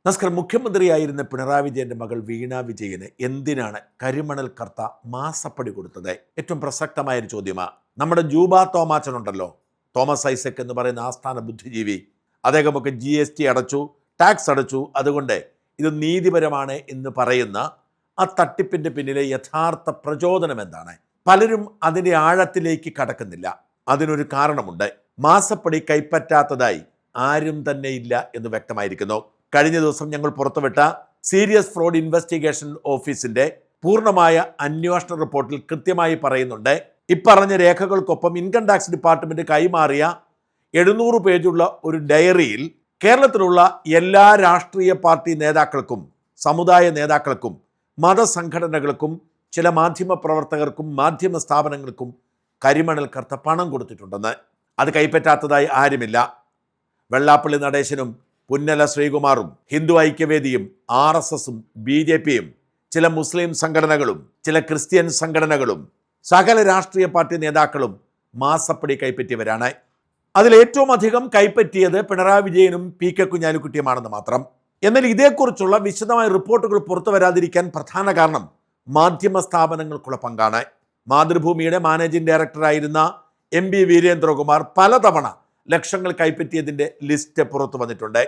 നമസ്കാരം. മുഖ്യമന്ത്രിയായിരുന്ന പിണറായി വിജയന്റെ മകൾ വീണ വിജയന് എന്തിനാണ് കരിമണൽ കർത്ത മാസപ്പടി കൊടുത്തത്? ഏറ്റവും പ്രസക്തമായ ഒരു ചോദ്യമാണ്. നമ്മുടെ ജൂബ തോമാച്ചനുണ്ടല്ലോ, തോമസ് ഐസക് എന്ന് പറയുന്ന ആസ്ഥാന ബുദ്ധിജീവി, അദ്ദേഹമൊക്കെ GST അടച്ചു, ടാക്സ് അടച്ചു, അതുകൊണ്ട് ഇത് നീതിപരമാണ് എന്ന് പറയുന്ന ആ തട്ടിപ്പിന്റെ പിന്നിലെ യഥാർത്ഥ പ്രചോദനം എന്താണ്? പലരും അതിൻ്റെ ആഴത്തിലേക്ക് കടക്കുന്നില്ല. അതിനൊരു കാരണമുണ്ട്. മാസപ്പടി കൈപ്പറ്റാത്തതായി ആരും തന്നെ ഇല്ല എന്ന് വ്യക്തമായിരിക്കുന്നു. കഴിഞ്ഞ ദിവസം ഞങ്ങൾ പുറത്തുവിട്ട സീരിയസ് ഫ്രോഡ് ഇൻവെസ്റ്റിഗേഷൻ ഓഫീസിന്റെ പൂർണ്ണമായ അന്വേഷണ റിപ്പോർട്ടിൽ കൃത്യമായി പറയുന്നുണ്ട്, ഇപ്പറഞ്ഞ രേഖകൾക്കൊപ്പം ഇൻകം ടാക്സ് ഡിപ്പാർട്ട്മെന്റ് കൈമാറിയ 700 പേജുള്ള ഒരു ഡയറിയിൽ കേരളത്തിലുള്ള എല്ലാ രാഷ്ട്രീയ പാർട്ടി നേതാക്കൾക്കും, സമുദായ നേതാക്കൾക്കും, മതസംഘടനകൾക്കും, ചില മാധ്യമ പ്രവർത്തകർക്കും, മാധ്യമ സ്ഥാപനങ്ങൾക്കും കരിമണൽ കർത്ത പണം കൊടുത്തിട്ടുണ്ടെന്ന്. അത് കൈപ്പറ്റാത്തതായി ആരുമില്ല. വെള്ളാപ്പള്ളി നടേശനും പുന്നല ശ്രീകുമാറും ഹിന്ദു ഐക്യവേദിയും RSSും BJPയും ചില മുസ്ലിം സംഘടനകളും ചില ക്രിസ്ത്യൻ സംഘടനകളും സകല രാഷ്ട്രീയ പാർട്ടി നേതാക്കളും മാസപ്പടി കൈപ്പറ്റിയവരാണ്. അതിൽ ഏറ്റവും അധികം കൈപ്പറ്റിയത് പിണറായി വിജയനും PK കുഞ്ഞാലിക്കുട്ടിയുമാണെന്ന് മാത്രം. എന്നാൽ ഇതേക്കുറിച്ചുള്ള വിശദമായ റിപ്പോർട്ടുകൾ പുറത്തു വരാതിരിക്കാൻ പ്രധാന കാരണം മാധ്യമ സ്ഥാപനങ്ങൾക്കുള്ള പങ്കാണ്. മാതൃഭൂമിയുടെ മാനേജിംഗ് ഡയറക്ടറായിരുന്ന MB വീരേന്ദ്രകുമാർ പലതവണ ലക്ഷങ്ങൾ കൈപ്പറ്റിയതിൻ്റെ ലിസ്റ്റ് പുറത്തു വന്നിട്ടുണ്ട്.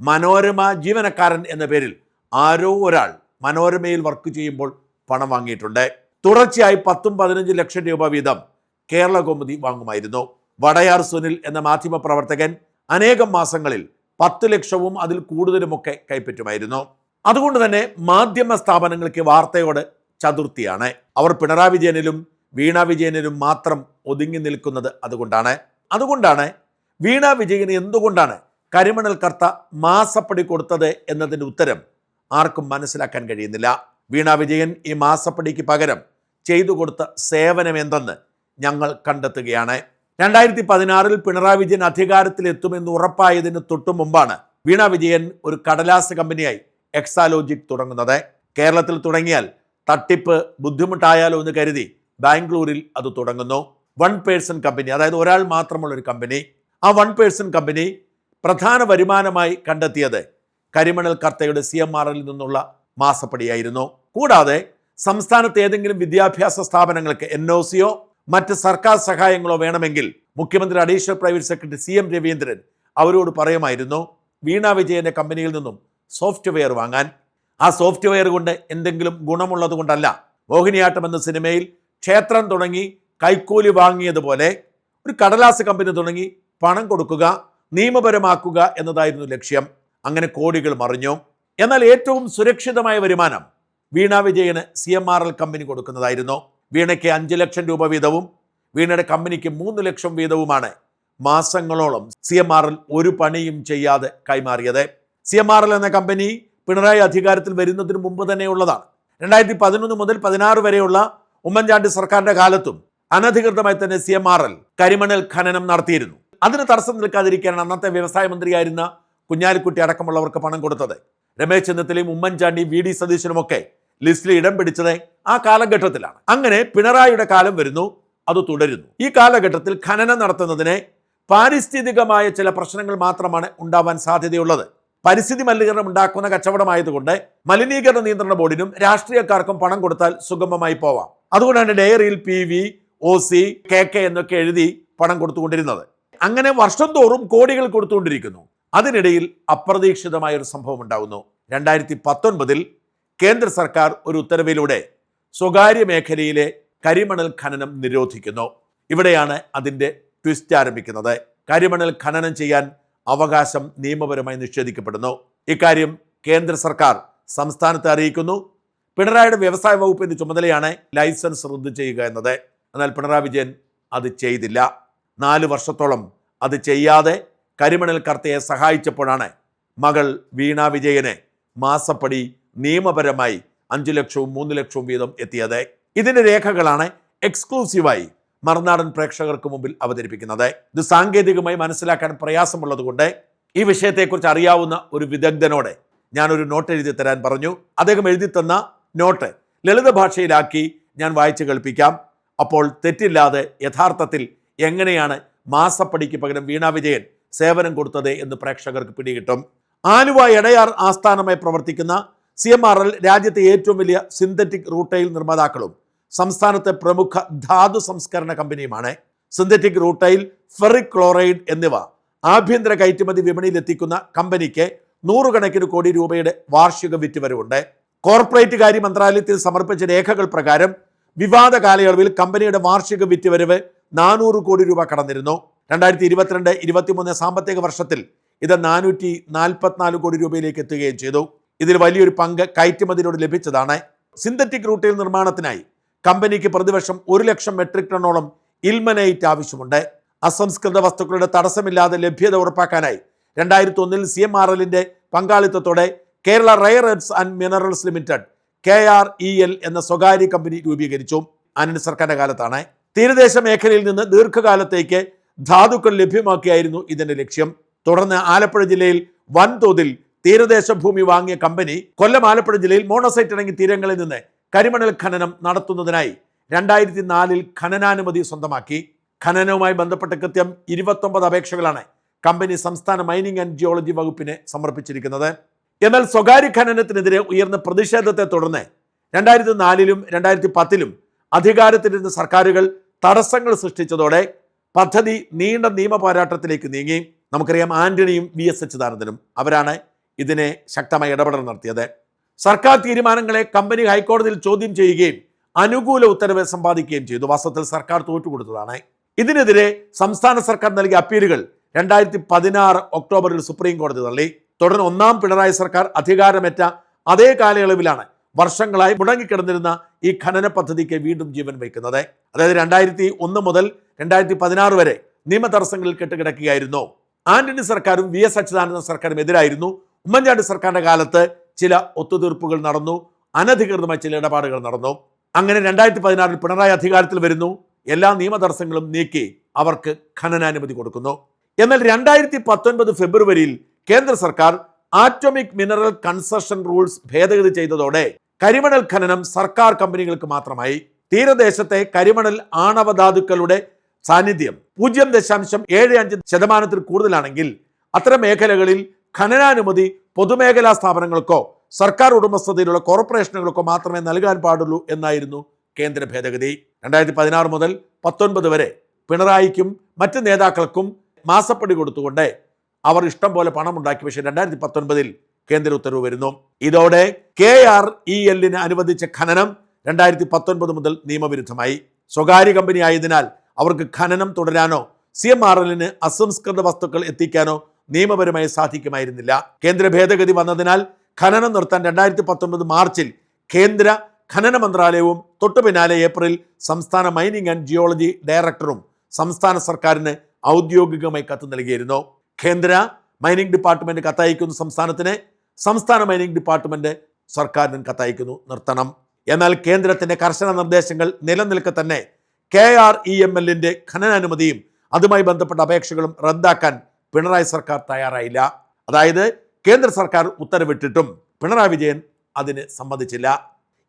മനോരമ ജീവനക്കാരൻ എന്ന പേരിൽ ആരോ ഒരാൾ മനോരമയിൽ വർക്ക് ചെയ്യുമ്പോൾ പണം വാങ്ങിയിട്ടുണ്ട്. തുടർച്ചയായി 10-15 ലക്ഷം രൂപ വീതം കേരള കൗമുദി വാങ്ങുമായിരുന്നു. വടയാർ സുനിൽ എന്ന മാധ്യമ പ്രവർത്തകൻ അനേകം മാസങ്ങളിൽ 10 ലക്ഷവും അതിൽ കൂടുതലുമൊക്കെ കൈപ്പറ്റുമായിരുന്നു. അതുകൊണ്ട് തന്നെ മാധ്യമ സ്ഥാപനങ്ങൾക്ക് വാർത്തയോട് ചതുർത്ഥിയാണ്. അവർ പിണറായി വിജയനിലും വീണ വിജയനിലും മാത്രം ഒതുങ്ങി നിൽക്കുന്നത് അതുകൊണ്ടാണ് വീണ വിജയന് എന്തുകൊണ്ടാണ് കരിമണൽ കർത്ത മാസപ്പടി കൊടുത്തത് എന്നതിൻ്റെ ഉത്തരം ആർക്കും മനസ്സിലാക്കാൻ കഴിയുന്നില്ല. വീണ വിജയൻ ഈ മാസപ്പടിക്ക് പകരം ചെയ്തു കൊടുത്ത സേവനം എന്തെന്ന് ഞങ്ങൾ കണ്ടെത്തുകയാണ്. 2016 പിണറായി വിജയൻ അധികാരത്തിലെത്തുമെന്ന് ഉറപ്പായതിന് തൊട്ടു മുമ്പാണ് വീണ വിജയൻ ഒരു കടലാസ് കമ്പനിയായി എക്സാലോജിക് തുടങ്ങുന്നത്. കേരളത്തിൽ തുടങ്ങിയാൽ തട്ടിപ്പ് ബുദ്ധിമുട്ടായാലോ എന്ന് കരുതി ബാംഗ്ലൂരിൽ അത് തുടങ്ങുന്നു. 1 പേഴ്സൺ കമ്പനി, അതായത് ഒരാൾ മാത്രമുള്ള ഒരു കമ്പനി. ആ 1 പേഴ്സൺ കമ്പനി പ്രധാന വരുമാനമായി കണ്ടെത്തിയത് കരിമണൽ കർത്തയുടെ CMRL നിന്നുള്ള മാസപ്പടിയായിരുന്നു. കൂടാതെ സംസ്ഥാനത്ത് ഏതെങ്കിലും വിദ്യാഭ്യാസ സ്ഥാപനങ്ങൾക്ക് NOCയോ മറ്റ് സർക്കാർ സഹായങ്ങളോ വേണമെങ്കിൽ മുഖ്യമന്ത്രി additional private secretary CM Raveendran അവരോട് പറയുമായിരുന്നു വീണ വിജയന്റെ കമ്പനിയിൽ നിന്നും സോഫ്റ്റ്വെയർ വാങ്ങാൻ. ആ സോഫ്റ്റ്വെയർ കൊണ്ട് എന്തെങ്കിലും ഗുണമുള്ളത് കൊണ്ടല്ല. മോഹിനിയാട്ടം എന്ന സിനിമയിൽ ക്ഷേത്രം തുടങ്ങി കൈക്കൂലി വാങ്ങിയതുപോലെ ഒരു കടലാസ് കമ്പനി തുടങ്ങി പണം കൊടുക്കുക, നിയമപരമാക്കുക എന്നതായിരുന്നു ലക്ഷ്യം. അങ്ങനെ കോടികൾ മറിഞ്ഞു. എന്നാൽ ഏറ്റവും സുരക്ഷിതമായ വരുമാനം വീണ വിജയന് CMRL കമ്പനി കൊടുക്കുന്നതായിരുന്നു. വീണയ്ക്ക് 5 ലക്ഷം രൂപ വീതവും വീണയുടെ കമ്പനിക്ക് 3 ലക്ഷം വീതവുമാണ് മാസങ്ങളോളം CMRL ഒരു പണിയും ചെയ്യാതെ കൈമാറിയത്. CMRL എന്ന കമ്പനി പിണറായി അധികാരത്തിൽ വരുന്നതിന് മുമ്പ് തന്നെ ഉള്ളതാണ്. 2011 മുതൽ 16 വരെയുള്ള ഉമ്മൻചാണ്ടി സർക്കാരിന്റെ കാലത്തും അനധികൃതമായി തന്നെ CMRL കരിമണൽ ഖനനം നടത്തിയിരുന്നു. അതിന് തടസ്സം നിൽക്കാതിരിക്കാനാണ് അന്നത്തെ വ്യവസായ മന്ത്രിയായിരുന്ന കുഞ്ഞാലിക്കുട്ടി അടക്കമുള്ളവർക്ക് പണം കൊടുത്തത്. രമേശ് ചെന്നിത്തലയും ഉമ്മൻചാണ്ടിയും VD സതീശനുമൊക്കെ ലിസ്റ്റിൽ ഇടം പിടിച്ചത് ആ കാലഘട്ടത്തിലാണ്. അങ്ങനെ പിണറായിയുടെ കാലം വരുന്നു, അത് തുടരുന്നു. ഈ കാലഘട്ടത്തിൽ ഖനനം നടത്തുന്നതിന് പാരിസ്ഥിതികമായ ചില പ്രശ്നങ്ങൾ മാത്രമാണ് ഉണ്ടാവാൻ സാധ്യതയുള്ളത്. പരിസ്ഥിതി മലിനീകരണം ഉണ്ടാക്കുന്ന കച്ചവടമായതുകൊണ്ട് മലിനീകരണ നിയന്ത്രണ ബോർഡിനും രാഷ്ട്രീയക്കാർക്കും പണം കൊടുത്താൽ സുഗമമായി പോവാം. അതുകൊണ്ടാണ് ഡയറിയിൽ PV, OC, KK എന്നൊക്കെ എഴുതി പണം കൊടുത്തുകൊണ്ടിരുന്നത്. അങ്ങനെ വർഷം തോറും കോടികൾ കൊടുത്തുകൊണ്ടിരിക്കുന്നു. അതിനിടയിൽ അപ്രതീക്ഷിതമായ ഒരു സംഭവം ഉണ്ടാകുന്നു. 2019 കേന്ദ്ര സർക്കാർ ഒരു ഉത്തരവിലൂടെ സ്വകാര്യ മേഖലയിലെ കരിമണൽ ഖനനം നിരോധിക്കുന്നു. ഇവിടെയാണ് അതിൻ്റെ ട്വിസ്റ്റ് ആരംഭിക്കുന്നത്. കരിമണൽ ഖനനം ചെയ്യാൻ അവകാശം നിയമപരമായി നിഷേധിക്കപ്പെടുന്നു. ഇക്കാര്യം കേന്ദ്ര സർക്കാർ സംസ്ഥാനത്തെ അറിയിക്കുന്നു. പിണറായിയുടെ വ്യവസായ വകുപ്പിന്റെ ചുമതലയാണ് ലൈസൻസ് റദ്ദു ചെയ്യുക എന്നത്. എന്നാൽ പിണറായി വിജയൻ അത് ചെയ്തില്ല. 4 വർഷത്തോളം അത് ചെയ്യാതെ കരിമണൽ കർത്തയെ സഹായിച്ചപ്പോഴാണ് മകൾ വീണ വിജയന് മാസപ്പടി നിയമപരമായി 5 ലക്ഷവും 3 ലക്ഷവും വീതം എത്തിയത്. ഇതിൻ്റെ രേഖകളാണ് എക്സ്ക്ലൂസീവായി മറുനാടൻ പ്രേക്ഷകർക്ക് മുമ്പിൽ അവതരിപ്പിക്കുന്നത്. ഇത് സാങ്കേതികമായി മനസ്സിലാക്കാൻ പ്രയാസമുള്ളത് കൊണ്ട് ഈ വിഷയത്തെക്കുറിച്ച് അറിയാവുന്ന ഒരു വിദഗ്ധനോട് ഞാനൊരു നോട്ട് എഴുതി തരാൻ പറഞ്ഞു. അദ്ദേഹം എഴുതി തന്ന നോട്ട് ലളിത ഭാഷയിലാക്കി ഞാൻ വായിച്ചു കേൾപ്പിക്കാം. അപ്പോൾ തെറ്റില്ലാതെ യഥാർത്ഥത്തിൽ എങ്ങനെയാണ് മാസപ്പടിക്ക് പകരം വീണ വിജയൻ സേവനം കൊടുത്തത് എന്ന് പ്രേക്ഷകർക്ക് പിടികിട്ടും. ആലുവ എടയാർ ആസ്ഥാനമായി പ്രവർത്തിക്കുന്ന CMRL രാജ്യത്തെ ഏറ്റവും വലിയ സിന്തറ്റിക് റൂട്ടൈൽ നിർമ്മാതാക്കളും സംസ്ഥാനത്തെ പ്രമുഖ ധാതു സംസ്കരണ കമ്പനിയുമാണ്. സിന്തറ്റിക് റൂട്ടൈൽ, ഫെറിക് ക്ലോറൈഡ് എന്നിവ ആഭ്യന്തര കയറ്റുമതി വിപണിയിൽ എത്തിക്കുന്ന കമ്പനിക്ക് നൂറുകണക്കിന് കോടി രൂപയുടെ വാർഷിക വിറ്റുവരവുണ്ട്. കോർപ്പറേറ്റ് കാര്യ മന്ത്രാലയത്തിൽ സമർപ്പിച്ച രേഖകൾ പ്രകാരം വിവാദ കാലയളവിൽ കമ്പനിയുടെ വാർഷിക വിറ്റുവരവ് 400 കോടി രൂപ കടന്നിരുന്നു. 2022-23 സാമ്പത്തിക വർഷത്തിൽ ഇത് 444 കോടി രൂപയിലേക്ക് എത്തുകയും ചെയ്തു. ഇതിൽ വലിയൊരു പങ്ക് കയറ്റുമതിയിലൂടെ ലഭിച്ചതാണ്. സിന്തറ്റിക് റൂട്ടൈൽ നിർമ്മാണത്തിനായി കമ്പനിക്ക് പ്രതിവർഷം 1 ലക്ഷം മെട്രിക് ടണ്ണോളം ഇൽമനൈറ്റ് ആവശ്യമുണ്ട്. അസംസ്കൃത വസ്തുക്കളുടെ തടസ്സമില്ലാതെ ലഭ്യത ഉറപ്പാക്കാനായി 2001 CMRLന്റെ പങ്കാളിത്തത്തോടെ Kerala rare earth and minerals limited KREL എന്ന സ്വകാര്യ കമ്പനി രൂപീകരിച്ചു. ആന്റണി സർക്കാരിന്റെ കാലത്താണ്. തീരദേശ മേഖലയിൽ നിന്ന് ദീർഘകാലത്തേക്ക് ധാതുക്കൾ ലഭ്യമാക്കിയായിരുന്നു ഇതിന്റെ ലക്ഷ്യം. തുടർന്ന് ആലപ്പുഴ ജില്ലയിൽ വൻതോതിൽ തീരദേശ ഭൂമി വാങ്ങിയ കമ്പനി കൊല്ലം ആലപ്പുഴ ജില്ലയിൽ മോണോസൈറ്റ് ഇണങ്ങിയ തീരങ്ങളിൽ നിന്ന് കരിമണൽ ഖനനം നടത്തുന്നതിനായി 2004 ഖനനാനുമതി സ്വന്തമാക്കി. ഖനനവുമായി ബന്ധപ്പെട്ട കൃത്യം 29 അപേക്ഷകളാണ് കമ്പനി സംസ്ഥാന മൈനിങ് ആൻഡ് ജിയോളജി വകുപ്പിന് സമർപ്പിച്ചിരിക്കുന്നത്. എന്നാൽ സ്വകാര്യ ഖനനത്തിനെതിരെ ഉയർന്ന പ്രതിഷേധത്തെ തുടർന്ന് 2004-ലും 2010-ലും അധികാരത്തിലിരുന്ന സർക്കാരുകൾ തടസ്സങ്ങൾ സൃഷ്ടിച്ചതോടെ പദ്ധതി നീണ്ട നിയമ പോരാട്ടത്തിലേക്ക് നീങ്ങി. നമുക്കറിയാം, ആന്റണിയും VS അച്യുതാനന്ദനും അവരാണ് ഇതിനെ ശക്തമായി ഇടപെടൽ നടത്തിയത്. സർക്കാർ തീരുമാനങ്ങളെ കമ്പനി ഹൈക്കോടതിയിൽ ചോദ്യം ചെയ്യുകയും അനുകൂല ഉത്തരവ് സമ്പാദിക്കുകയും ചെയ്തു. വാസ്തവത്തിൽ സർക്കാർ തോറ്റുകൊടുത്തതാണ്. ഇതിനെതിരെ സംസ്ഥാന സർക്കാർ നൽകിയ അപ്പീലുകൾ 2016 ഒക്ടോബറിൽ സുപ്രീം കോടതി തള്ളി. തുടർന്ന് 1ാം പിണറായി സർക്കാർ അധികാരമേറ്റ അതേ കാലയളവിലാണ് വർഷങ്ങളായി മുടങ്ങിക്കിടന്നിരുന്ന ഈ ഖനന പദ്ധതിക്ക് വീണ്ടും ജീവൻ വയ്ക്കുന്നത്. അതായത് 2001 മുതൽ 2016 വരെ നിയമ തടസ്സങ്ങളിൽ കെട്ടുകിടക്കുകയായിരുന്നു. ആന്റണി സർക്കാരും VS അച്യുതാനന്ദ സർക്കാരും എതിരായിരുന്നു. ഉമ്മൻചാണ്ടി സർക്കാരിന്റെ കാലത്ത് ചില ഒത്തുതീർപ്പുകൾ നടന്നു, അനധികൃതമായ ചില ഇടപാടുകൾ നടന്നു. അങ്ങനെ 2016 പിണറായി അധികാരത്തിൽ വരുന്നു. എല്ലാ നിയമ തടസ്സങ്ങളും നീക്കി അവർക്ക് ഖനനാനുമതി കൊടുക്കുന്നു. എന്നാൽ 2019 ഫെബ്രുവരിയിൽ കേന്ദ്ര സർക്കാർ ആറ്റോമിക് മിനറൽ കൺസഷൻ റൂൾസ് ഭേദഗതി ചെയ്തതോടെ കരിമണൽ ഖനനം സർക്കാർ കമ്പനികൾക്ക് മാത്രമായി. തീരദേശത്തെ കരിമണൽ ആണവധാതുക്കളുടെ സാന്നിധ്യം 0.75% കൂടുതലാണെങ്കിൽ അത്തരം മേഖലകളിൽ ഖനനാനുമതി പൊതുമേഖലാ സ്ഥാപനങ്ങൾക്കോ സർക്കാർ ഉടമസ്ഥതയിലുള്ള കോർപ്പറേഷനുകൾക്കോ മാത്രമേ നൽകാൻ പാടുള്ളൂ എന്നായിരുന്നു കേന്ദ്ര ഭേദഗതി. 2016 മുതൽ 19 വരെ പിണറായിക്കും മറ്റ് നേതാക്കൾക്കും മാസപ്പടി കൊടുത്തുകൊണ്ട് അവർ ഇഷ്ടം പോലെ പണമുണ്ടാക്കി. പക്ഷേ 2019 കേന്ദ്ര ഉത്തരവ് വരുന്നു. ഇതോടെ KRELന് അനുവദിച്ച ഖനനം 2019 മുതൽ നിയമവിരുദ്ധമായി. സ്വകാര്യ കമ്പനി ആയതിനാൽ അവർക്ക് ഖനനം തുടരാനോ CMRLന് അസംസ്കൃത വസ്തുക്കൾ എത്തിക്കാനോ നിയമപരമായി സാധിക്കുമായിരുന്നില്ല. കേന്ദ്ര ഭേദഗതി വന്നതിനാൽ ഖനനം നിർത്താൻ 2019 മാർച്ചിൽ കേന്ദ്ര ഖനന മന്ത്രാലയവും തൊട്ടു പിന്നാലെ ഏപ്രിൽ സംസ്ഥാന മൈനിങ് ആൻഡ് ജിയോളജി ഡയറക്ടറും സംസ്ഥാന സർക്കാരിന് ഔദ്യോഗികമായി കത്ത് നൽകിയിരുന്നു. കേന്ദ്ര മൈനിങ് ഡിപ്പാർട്ട്മെന്റ് കത്തയക്കുന്നു സംസ്ഥാനത്തിന്, സംസ്ഥാന മൈനിങ് ഡിപ്പാർട്ട്മെന്റ് സർക്കാരിനും കത്തയക്കുന്നു, നിർത്തണം. എന്നാൽ കേന്ദ്രത്തിന്റെ കർശന നിർദ്ദേശങ്ങൾ നിലനിൽക്കെ തന്നെ KREMLന്റെ ഖനനാനുമതിയും അതുമായി ബന്ധപ്പെട്ട അപേക്ഷകളും റദ്ദാക്കാൻ പിണറായി സർക്കാർ തയ്യാറായില്ല. അതായത് കേന്ദ്ര സർക്കാർ ഉത്തരവിട്ടിട്ടും പിണറായി വിജയൻ അതിന് സമ്മതിച്ചില്ല.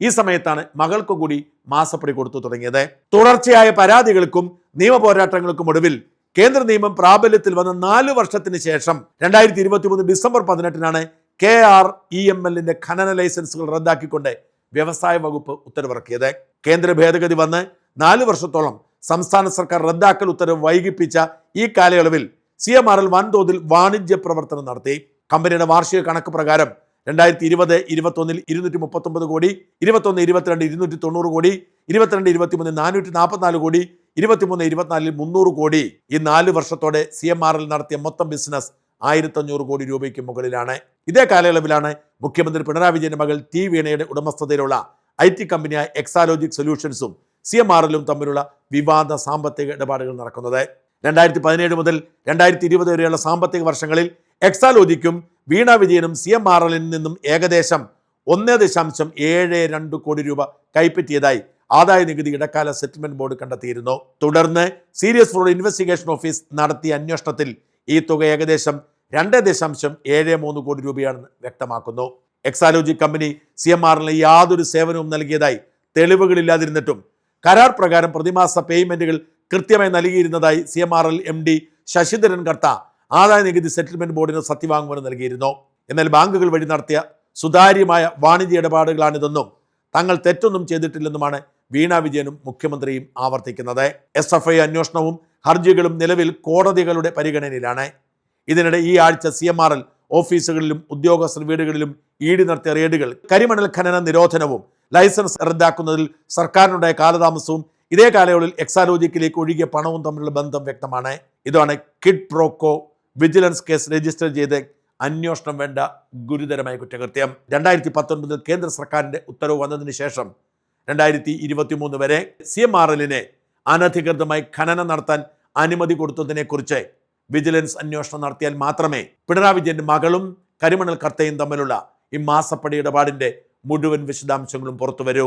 ഈ സമയത്താണ് മകൾക്ക് കൂടി മാസപ്പടി കൊടുത്തു തുടങ്ങിയത്. തുടർച്ചയായ പരാതികൾക്കും നിയമ പോരാട്ടങ്ങൾക്കും ഒടുവിൽ കേന്ദ്ര നിയമം പ്രാബല്യത്തിൽ വന്ന 4 വർഷത്തിന് ശേഷം 2023 ഡിസംബർ 18-നാണ് KREMLന്റെ ഖനന ലൈസൻസുകൾ റദ്ദാക്കിക്കൊണ്ട് വ്യവസായ വകുപ്പ് ഉത്തരവിറക്കിയത്. കേന്ദ്ര ഭേദഗതി വന്ന് 4 വർഷത്തോളം സംസ്ഥാന സർക്കാർ റദ്ദാക്കൽ ഉത്തരവ് വൈകിപ്പിച്ച ഈ കാലയളവിൽ CMRL വൻതോതിൽ വാണിജ്യ പ്രവർത്തനം നടത്തി. കമ്പനിയുടെ വാർഷിക കണക്ക് പ്രകാരം 2020-21 239 കോടി, 21-22 290 കോടി, 22-23 444 കോടി, 23-24 300 കോടി. ഈ 4 വർഷത്തോടെ CMRL നടത്തിയ മൊത്തം ബിസിനസ് 1500 കോടി രൂപയ്ക്ക് മുകളിലാണ്. ഇതേ കാലയളവിലാണ് മുഖ്യമന്ത്രി പിണറായി വിജയന്റെ മകൾ T വീണയുടെ ഉടമസ്ഥതയിലുള്ള IT കമ്പനിയായ എക്സാലോജിക് സൊല്യൂഷൻസും CMRLും തമ്മിലുള്ള വിവാദ സാമ്പത്തിക ഇടപാടുകൾ നടക്കുന്നത്. 2017 മുതൽ 2020 വരെയുള്ള സാമ്പത്തിക വർഷങ്ങളിൽ എക്സാലോജിക്കും വീണ വിജയനും CMRLൽ നിന്നും ഏകദേശം 1.72 കോടി രൂപ കൈപ്പറ്റിയതായി ആദായ നികുതി ഇടക്കാല സെറ്റിൽമെന്റ് ബോർഡ് കണ്ടെത്തിയിരുന്നു. തുടർന്ന് സീരിയസ് ഫ്രോഡ് ഇൻവെസ്റ്റിഗേഷൻ ഓഫീസ് നടത്തിയ അന്വേഷണത്തിൽ ഈ തുക ഏകദേശം 2.73 കോടി രൂപയാണെന്ന് വ്യക്തമാക്കുന്നു. എക്സാലോജിക് കമ്പനി CMRLന് യാതൊരു സേവനവും നൽകിയതായി തെളിവുകളില്ലാതിരുന്നിട്ടും കരാർ പ്രകാരം പ്രതിമാസ പേയ്മെന്റുകൾ കൃത്യമായി നൽകിയിരുന്നതായി CMRL MD ശശിധരൻ കർത്ത ആദായ നികുതി സെറ്റിൽമെന്റ് ബോർഡിന് സത്യവാങ്മൂലം നൽകിയിരുന്നു. എന്നാൽ ബാങ്കുകൾ വഴി നടത്തിയ സുതാര്യമായ വാണിജ്യ ഇടപാടുകളാണിതെന്നും തങ്ങൾ തെറ്റൊന്നും ചെയ്തിട്ടില്ലെന്നുമാണ് വീണ വിജയനും മുഖ്യമന്ത്രിയും ആവർത്തിക്കുന്നത്. SFI അന്വേഷണവും ഹർജികളും നിലവിൽ കോടതികളുടെ പരിഗണനയിലാണ്. ഇതിനിടെ ഈ ആഴ്ച CMRL ഓഫീസുകളിലും ഉദ്യോഗസ്ഥർ വീടുകളിലും ED നടത്തിയ റെയ്ഡുകൾ, കരിമണൽ ഖനന നിരോധനവും ലൈസൻസ് റദ്ദാക്കുന്നതിൽ സർക്കാരിനുണ്ടായ കാലതാമസവും ഇതേ കാലയളവിൽ എക്സാലോജിക്കിലേക്ക് ഒഴുകിയ പണവും തമ്മിലുള്ള ബന്ധം വ്യക്തമാണ്. ഇതാണ് kid pro quo vigilance case register ചെയ്ത് അന്വേഷണം വേണ്ട ഗുരുതരമായ കുറ്റകൃത്യം. 2019 കേന്ദ്ര സർക്കാരിൻ്റെ ഉത്തരവ് വന്നതിന് ശേഷം 2023 വരെ CMRLനെ അനധികൃതമായി ഖനനം നടത്താൻ അനുമതി കൊടുത്തതിനെക്കുറിച്ച് വിജിലൻസ് അന്വേഷണം നടത്തിയാൽ മാത്രമേ പിണറായി വിജയന്റെ മകളും കരിമണൽ കർത്തയും തമ്മിലുള്ള ഈ മാസപ്പടി ഇടപാടിന്റെ മുഴുവൻ വിശദാംശങ്ങളും പുറത്തു വരൂ.